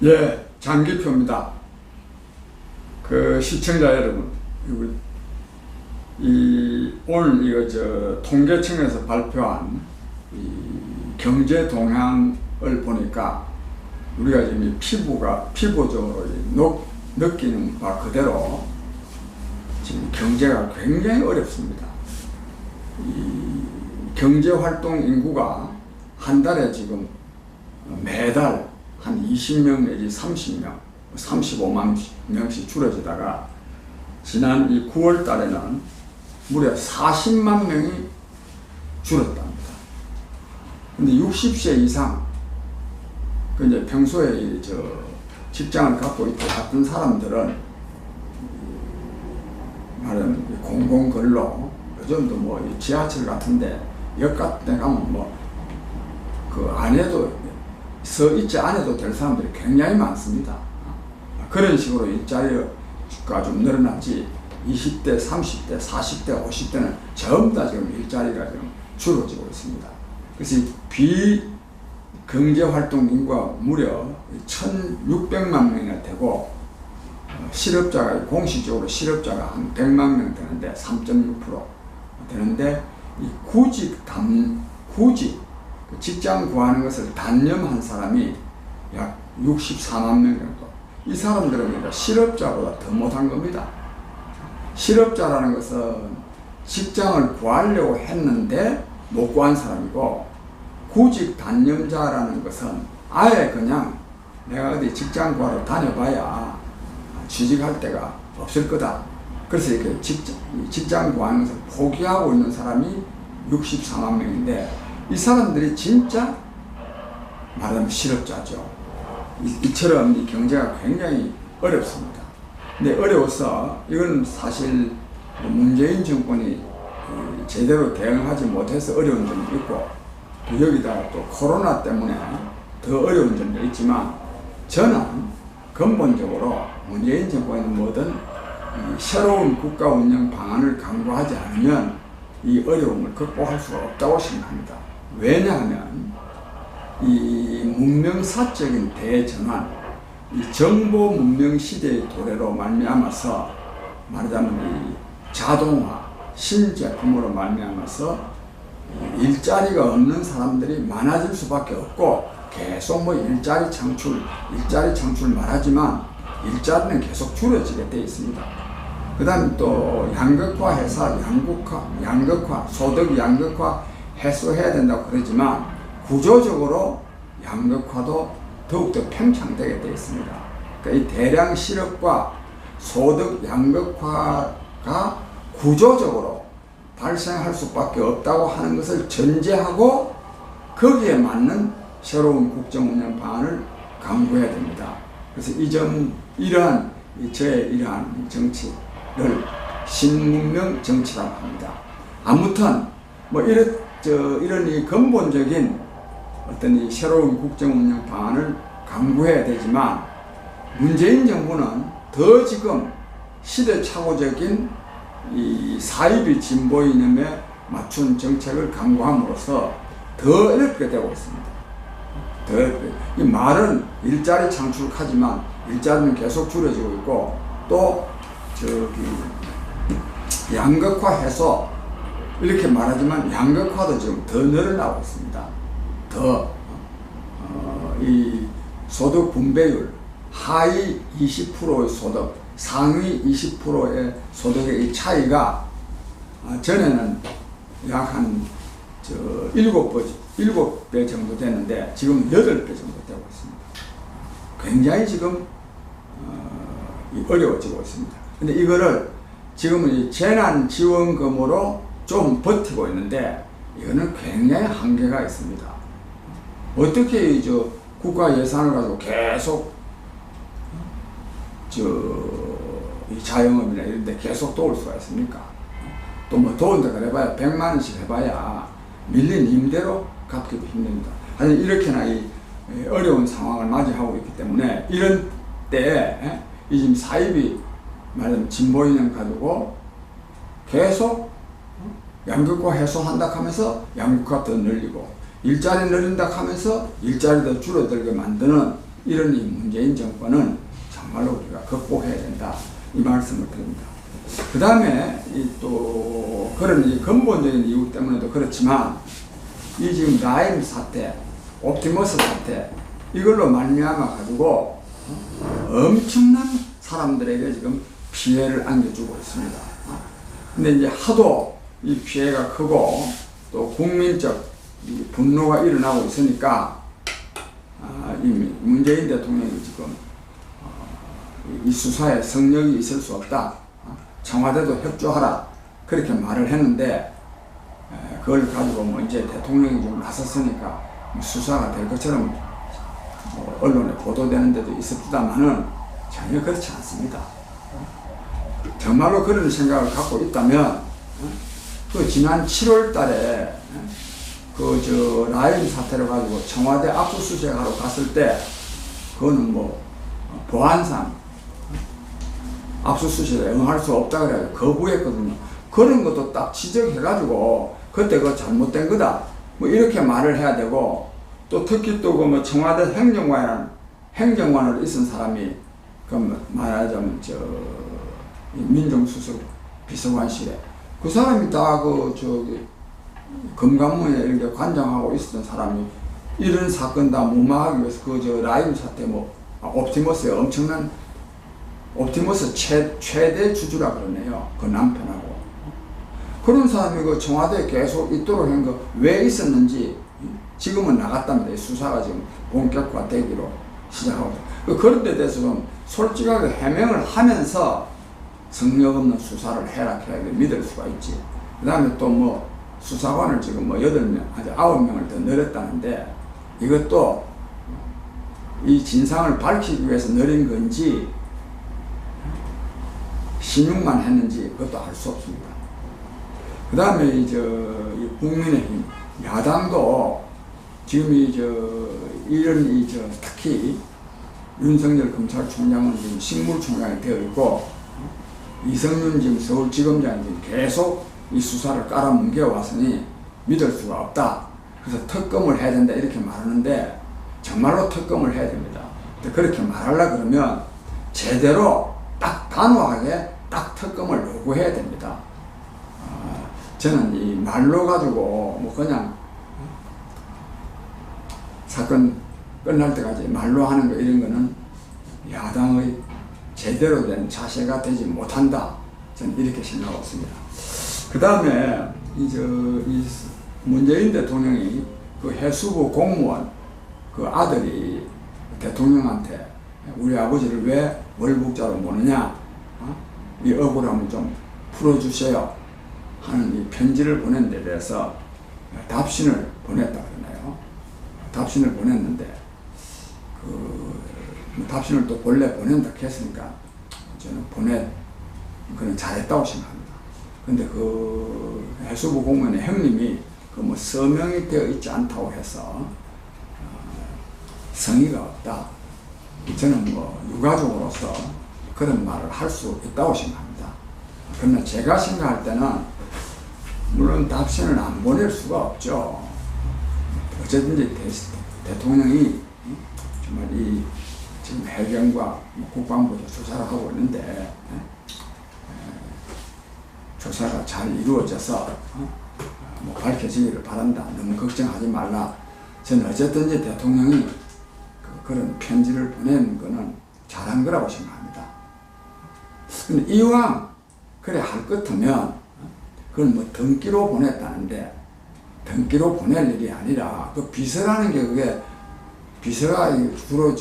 예, 장기표입니다. 그 시청자 여러분, 오늘 통계청에서 발표한 이 경제 동향을 보니까 우리가 지금 이 피부적으로 느끼는 바 그대로 지금 경제가 굉장히 어렵습니다. 이 경제활동 인구가 한 달에 지금 매달 한 20명 내지 30명, 35만 명씩 줄어지다가 지난 이 9월 달에는 무려 40만 명이 줄었답니다. 근데 60세 이상, 그 이제 평소에 직장을 갖고 있고 같은 사람들은 말하는 공공근로, 요즘도 뭐 지하철 같은데 역 같은 데 가면 그 안에도 서 있지 않아도 될 사람들이 굉장히 많습니다. 그런 식으로 일자리가 좀 늘어났지 20대, 30대, 40대, 50대는 전부 다 지금 일자리가 지금 줄어지고 있습니다. 그래서 비경제활동 인구가 무려 1,600만 명이나 되고 실업자가 공식적으로 실업자가 한 100만 명 되는데 3.6% 되는데 이 구직 직장 구하는 것을 단념한 사람이 약 64만 명 정도. 이 사람들은 실업자보다 더 못한 겁니다. 실업자라는 것은 직장을 구하려고 했는데 못 구한 사람이고, 구직 단념자라는 것은 아예 그냥 내가 어디 직장 구하러 다녀봐야 취직할 데가 없을 거다. 그래서 이렇게 직장 구하는 것을 포기하고 있는 사람이 64만 명인데, 이 사람들이 진짜 말하면 실업자죠. 이처럼 이 경제가 굉장히 어렵습니다. 근데 어려워서 이건 사실 문재인 정권이 제대로 대응하지 못해서 어려운 점도 있고, 또 여기다가 또 코로나 때문에 더 어려운 점도 있지만, 저는 근본적으로 문재인 정권은 뭐든 새로운 국가 운영 방안을 강구하지 않으면 이 어려움을 극복할 수가 없다고 생각합니다. 왜냐하면 이 문명사적인 대전환, 이 정보 문명 시대의 도래로 말미암아서 말하자면 이 자동화, 신제품으로 말미암아서 일자리가 없는 사람들이 많아질 수밖에 없고, 계속 일자리 창출 말하지만 일자리는 계속 줄어지게 되어 있습니다. 그 다음에 또 양극화해서 양극화, 소득 양극화 해소해야 된다고 그러지만 구조적으로 양극화도 더욱더 팽창되게 되어 있습니다. 그러니까 이 대량 실업과 소득 양극화가 구조적으로 발생할 수밖에 없다고 하는 것을 전제하고 거기에 맞는 새로운 국정운영 방안을 강구해야 됩니다. 그래서 이러한 정치를 신문명 정치라고 합니다. 아무튼 이런 이 근본적인 어떤 이 새로운 국정운영 방안을 강구해야 되지만, 문재인 정부는 더 지금 시대착오적인 이 사이비 진보 이념에 맞춘 정책을 강구함으로써 더 어렵게 되고 있습니다. 더 어렵게. 이 말은 일자리 창출하지만 일자리는 계속 줄어지고 있고, 또 양극화 해소 이렇게 말하지만 양극화도 지금 더 늘어나고 있습니다. 이 소득 분배율, 하위 20%의 소득, 상위 20%의 소득의 이 차이가 전에는 약 한 7배 정도 되는데 지금 8배 정도 되고 있습니다. 굉장히 지금 어려워지고 있습니다. 근데 이거를 지금은 재난지원금으로 좀 버티고 있는데, 이거는 굉장히 한계가 있습니다. 어떻게 국가 예산을 가지고 계속 이 자영업이나 이런 데 계속 도울 수가 있습니까? 또 도운 데가 해봐야 100만 원씩 해봐야 밀린 임대로 갚기도 힘듭니다. 아니 이렇게나 이 어려운 상황을 맞이하고 있기 때문에, 이런 때에 이 지금 사입이 말하자면 진보 이념 가지고 계속 양극화 해소한다 하면서 양극화 더 늘리고, 일자리 늘린다 하면서 일자리 더 줄어들게 만드는 이런 이 문재인 정권은 정말로 우리가 극복해야 된다, 이 말씀을 드립니다. 그 다음에 또 그런 이 근본적인 이유 때문에도 그렇지만 이 지금 라임 사태, 옵티머스 사태, 이걸로 말미암아 가지고 엄청난 사람들에게 지금 피해를 안겨주고 있습니다. 근데 이제 하도 이 피해가 크고 또 국민적 분노가 일어나고 있으니까 이 문재인 대통령이 지금 이 수사에 성역이 있을 수 없다, 청와대도 협조하라, 그렇게 말을 했는데, 그걸 가지고 뭐 이제 대통령이 좀 나섰으니까 수사가 될 것처럼 뭐 언론에 보도되는 데도 있었다마는 전혀 그렇지 않습니다. 정말로 그런 생각을 갖고 있다면 그 지난 7월 달에 그 라임 사태를 가지고 청와대 압수수색하러 갔을 때 그거는 뭐 보안상 압수수색에 응할 수 없다 그래 거부했거든요. 그런 것도 딱 지적해가지고 그때 그거 잘못된 거다, 뭐 이렇게 말을 해야 되고, 또 특히 또 그 뭐 청와대 행정관으로 있은 사람이 그 말하자면 민정수석 비서관실에 그 사람이 다 금감원에 이렇게 관장하고 있었던 사람이 이런 사건 다 무마하기 위해서 라임 사태 옵티머스의 엄청난 옵티머스 최대 주주라 그러네요. 그 남편하고. 그런 사람이 그 청와대에 계속 있도록 한 거 왜 있었는지 지금은 나갔답니다. 수사가 지금 본격화되기로 시작하고. 그런 데 대해서 좀 솔직하게 해명을 하면서 성역 없는 수사를 해라, 믿을 수가 있지. 그 다음에 또 뭐 수사관을 지금 뭐 8명, 아주 9명을 더 늘렸다는데 이것도 이 진상을 밝히기 위해서 늘린 건지 신용만 했는지 그것도 알 수 없습니다. 그 다음에 이 국민의힘 야당도 지금 이런 특히 윤석열 검찰총장은 지금 식물총장이 되어 있고 이성윤 지금 서울지검장이 지금 계속 이 수사를 깔아뭉겨 왔으니 믿을 수가 없다. 그래서 특검을 해야 된다 이렇게 말하는데 정말로 특검을 해야 됩니다. 그렇게 말하려고 그러면 제대로 딱 단호하게 딱 특검을 요구해야 됩니다. 저는 이 말로 가지고 뭐 그냥 사건 끝날 때까지 말로 하는 거 이런 거는 야당의 제대로 된 자세가 되지 못한다, 저는 이렇게 생각하고 있습니다. 그 다음에 이 문재인 대통령이 그 해수부 공무원 그 아들이 대통령한테 우리 아버지를 왜 월북자로 모느냐, 이 억울함을 좀 풀어주세요 하는 이 편지를 보낸 데 대해서 답신을 보냈다 그러네요. 답신을 보냈는데 답신을 또 본래 보낸다 했으니까 저는 그는 잘했다고 생각합니다. 근데 그 해수부 공무원의 형님이 그 뭐 서명이 되어 있지 않다고 해서 성의가 없다. 저는 뭐 유가족으로서 그런 말을 할 수 있다고 생각합니다. 그러나 제가 생각할 때는 물론 답신을 안 보낼 수가 없죠. 어쨌든지 대통령이 정말 이 지금 해경과 국방부도 조사를 하고 있는데 조사가 잘 이루어져서 뭐 밝혀지기를 바란다. 너무 걱정하지 말라. 저는 어쨌든지 대통령이 그런 편지를 보낸 거는 잘한 거라고 생각합니다. 근데 이왕 그래 할 것 같으면 그건 뭐 등기로 보냈다는데 등기로 보낼 일이 아니라 그 비서라는 게 그게 비서가 주로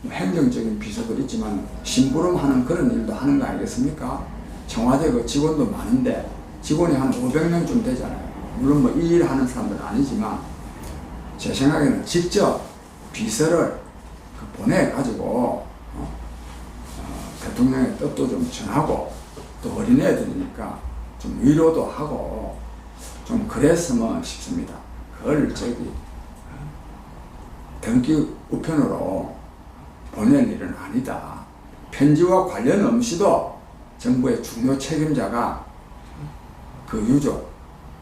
행정적인 비서도 있지만 심부름하는 그런 일도 하는 거 아니겠습니까? 청와대 그 직원도 많은데 직원이 한 500명쯤 되잖아요. 물론 뭐 이 일 하는 사람들은 아니지만 제 생각에는 직접 비서를 보내가지고 대통령의 뜻도 좀 전하고 또 어린애들이니까 좀 위로도 하고 좀 그랬으면 싶습니다. 그걸 등기 우편으로 보낼 일은 아니다. 편지와 관련 없이도 정부의 중요 책임자가 그 유족,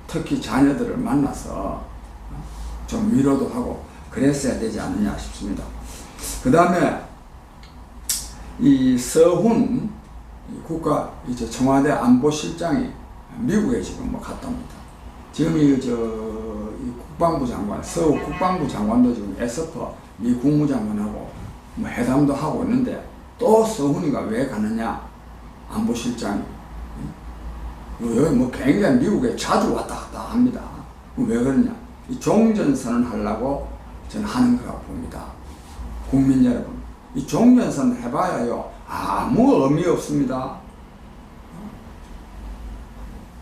특히 자녀들을 만나서 좀 위로도 하고 그랬어야 되지 않느냐 싶습니다. 그 다음에 이 서훈 국가 이제 청와대 안보실장이 미국에 지금 뭐 갔다 옵니다. 지금 이 국방부 장관, 서우 국방부 장관도 지금 에스퍼 미 국무장관하고 뭐 회담도 하고 있는데 또 서훈이가 왜 가느냐? 안보실장이 여기 뭐 굉장히 미국에 자주 왔다 갔다 합니다. 왜 그러냐? 이 종전선언 하려고 저는 하는 거라고 봅니다. 국민 여러분, 이 종전선언 해봐야요 아무 의미 없습니다.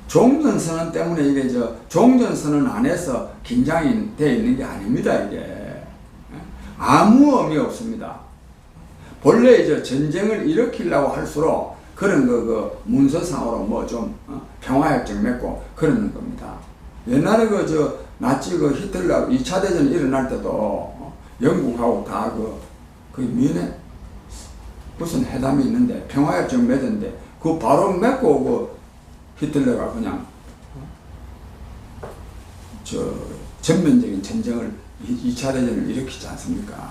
종전선언 때문에 이게 종전선언 안에서 긴장이 되어 있는 게 아닙니다. 이게 아무 의미 없습니다. 본래 이제 전쟁을 일으키려고 할수록 그런 문서상으로 뭐 좀 평화협정 맺고 그러는 겁니다. 옛날에 나치 히틀러 2차 대전 일어날 때도 영국하고 다 미네 무슨 회담이 있는데 평화협정 맺었는데 그 바로 맺고 히틀러가 그냥 전면적인 전쟁을 2차 대전을 일으키지 않습니까?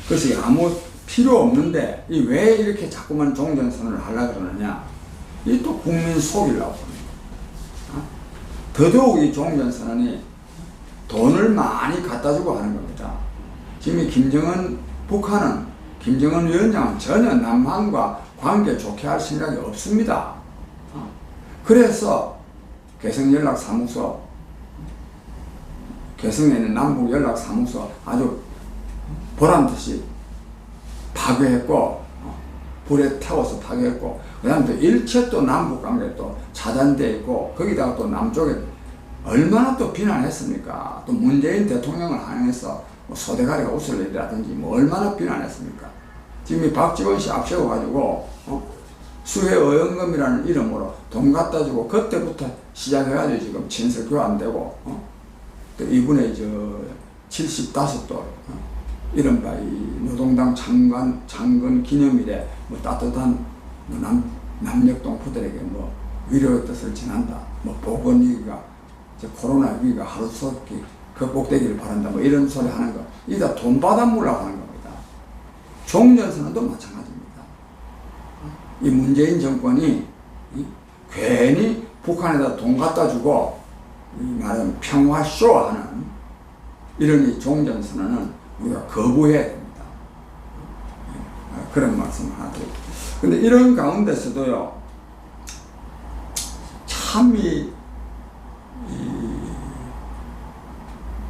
그래서 아무 필요 없는데 왜 이렇게 자꾸만 종전선언을 하려고 그러느냐? 이 또 국민 속이려고 합니다. 더더욱 이 종전선언이 돈을 많이 갖다 주고 하는 겁니다. 지금 북한은 김정은 위원장은 전혀 남한과 관계 좋게 할 생각이 없습니다. 그래서 개성연락사무소, 개성에 있는 남북연락사무소 아주 보란듯이 파괴했고, 불에 태워서 파괴했고, 그 다음에 또 일체 또 남북관계 또 차단되어 있고, 거기다가 또 남쪽에 얼마나 또 비난했습니까? 또 문재인 대통령을 향해서 뭐 소대가리가 웃을 일이라든지 뭐 얼마나 비난했습니까? 지금 이 박지원 씨 앞세워가지고, 수해어연금이라는 이름으로 돈 갖다 주고, 그때부터 시작해가지고 지금 친서 교환되고, 또 이분의 75도, 이른바 이 노동당 창건 기념일에 뭐 따뜻한 남녘동 부들에게 뭐 위로의 뜻을 전한다. 뭐 보건위기가, 코로나 위기가 하루속히 극복되기를 바란다. 뭐 이런 소리 하는 거. 이게 다 돈 받아물라고 하는 겁니다. 종전선언도 마찬가지입니다. 이 문재인 정권이 괜히 북한에다 돈 갖다 주고, 이 말은 평화쇼 하는 이런 이 종전선언은 우리가 거부해야 됩니다. 그런 말씀을 하나 드립니다. 근데 이런 가운데서도요, 참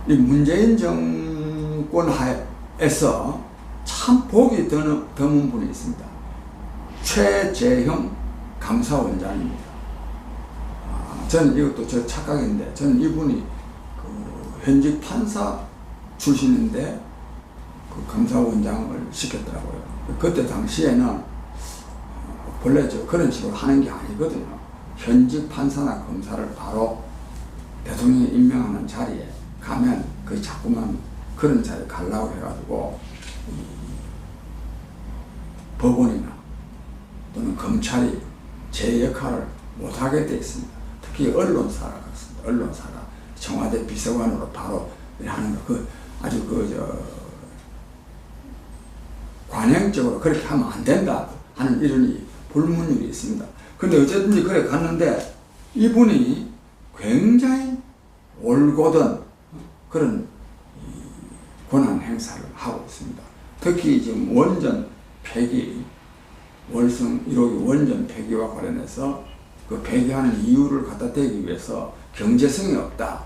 이 문재인 정권 하에서 참 복이 드문 분이 있습니다. 최재형 감사원장입니다. 저는 이것도 저 착각인데, 저는 이분이 현직 판사 출신인데 감사원장을 시켰더라고요. 그때 당시에는 본래 그런 식으로 하는 게 아니거든요. 현직 판사나 검사를 바로 대통령이 임명하는 자리에 가면 자꾸만 그런 자리에 가려고 해가지고 법원이나 또는 검찰이 제 역할을 못하게 되어 있습니다. 특히 언론사가 그렇습니다. 언론사가 청와대 비서관으로 바로 하는 거, 아주 관행적으로 그렇게 하면 안 된다 하는 이런 불문율이 있습니다. 근데 어쨌든지 그래 갔는데 이분이 굉장히 올곧은 그런 권한 행사를 하고 있습니다. 특히 지금 원전 폐기, 월성 1호기 원전 폐기와 관련해서 그 폐기하는 이유를 갖다 대기 위해서 경제성이 없다.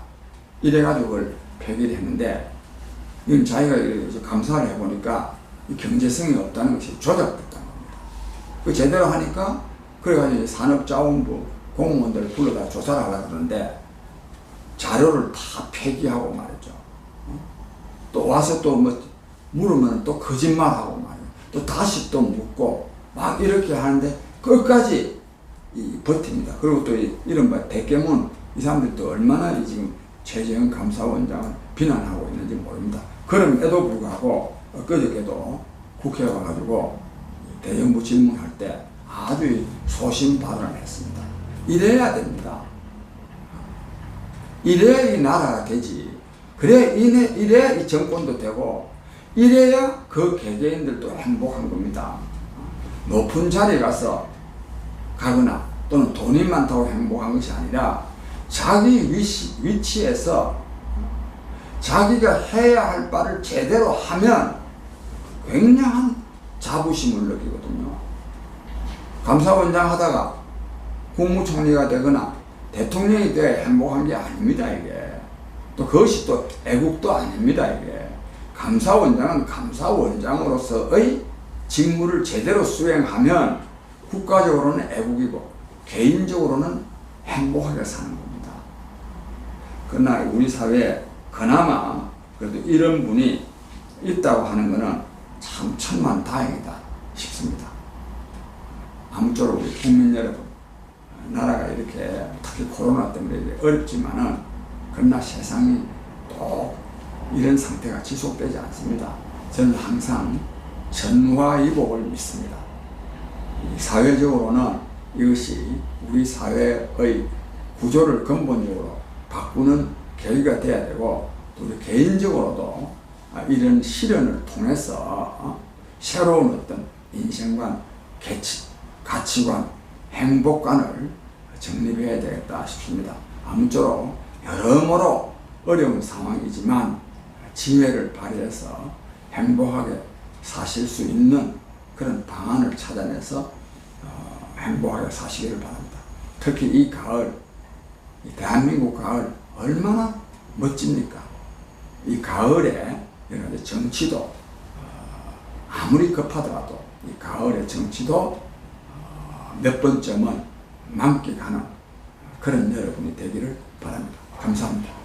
이래가지고 그걸 폐기를 했는데, 이건 자기가 감사를 해보니까 이 경제성이 없다는 것이 조작됐다는 겁니다. 그 제대로 하니까, 그래가지고 산업자원부 공무원들을 불러다 조사를 하려고 그러는데, 자료를 다 폐기하고 말이죠. 또 와서 또 뭐 물으면 또 거짓말하고 말이죠. 또 다시 또 묻고, 막 이렇게 하는데 끝까지 버팁니다. 그리고 또 이른바 대깨문, 이 사람들도 얼마나 지금 최재형 감사원장을 비난하고 있는지 모릅니다. 그럼에도 불구하고 엊그저께도 국회에 와가지고 대정부 질문할 때 아주 소신 발언을 했습니다. 이래야 됩니다. 이래야 이 나라가 되지. 그래, 이래야 이 정권도 되고, 이래야 그 개개인들도 행복한 겁니다. 높은 자리에 가서 가거나 또는 돈이 많다고 행복한 것이 아니라 자기 위치에서 자기가 해야 할 바를 제대로 하면 굉장한 자부심을 느끼거든요. 감사원장 하다가 국무총리가 되거나 대통령이 되어 행복한 게 아닙니다, 이게. 또 그것이 또 애국도 아닙니다, 이게. 감사원장은 감사원장으로서의 직무를 제대로 수행하면 국가적으로는 애국이고 개인적으로는 행복하게 사는 겁니다. 그러나 우리 사회에 그나마 그래도 이런 분이 있다고 하는 것은 참 천만다행이다 싶습니다. 아무쪼록 우리 국민 여러분, 나라가 이렇게 특히 코로나 때문에 어렵지만은 그러나 세상이 또 이런 상태가 지속되지 않습니다. 저는 항상 전화위복을 믿습니다. 사회적으로는 이것이 우리 사회의 구조를 근본적으로 바꾸는 계기가 돼야 되고, 또 우리 개인적으로도 이런 시련을 통해서 새로운 어떤 인생관, 가치관, 행복관을 정립해야 되겠다 싶습니다. 아무쪼록 여러모로 어려운 상황이지만 지혜를 발휘해서 행복하게 사실 수 있는 그런 방안을 찾아내서 행복하게 사시기를 바랍니다. 특히 이 가을, 이 대한민국 가을 얼마나 멋집니까? 이 가을에 여러 가지 정치도 아무리 급하더라도 이 가을의 정치도 몇 번쯤은 만끽하는 그런 여러분이 되기를 바랍니다. 감사합니다.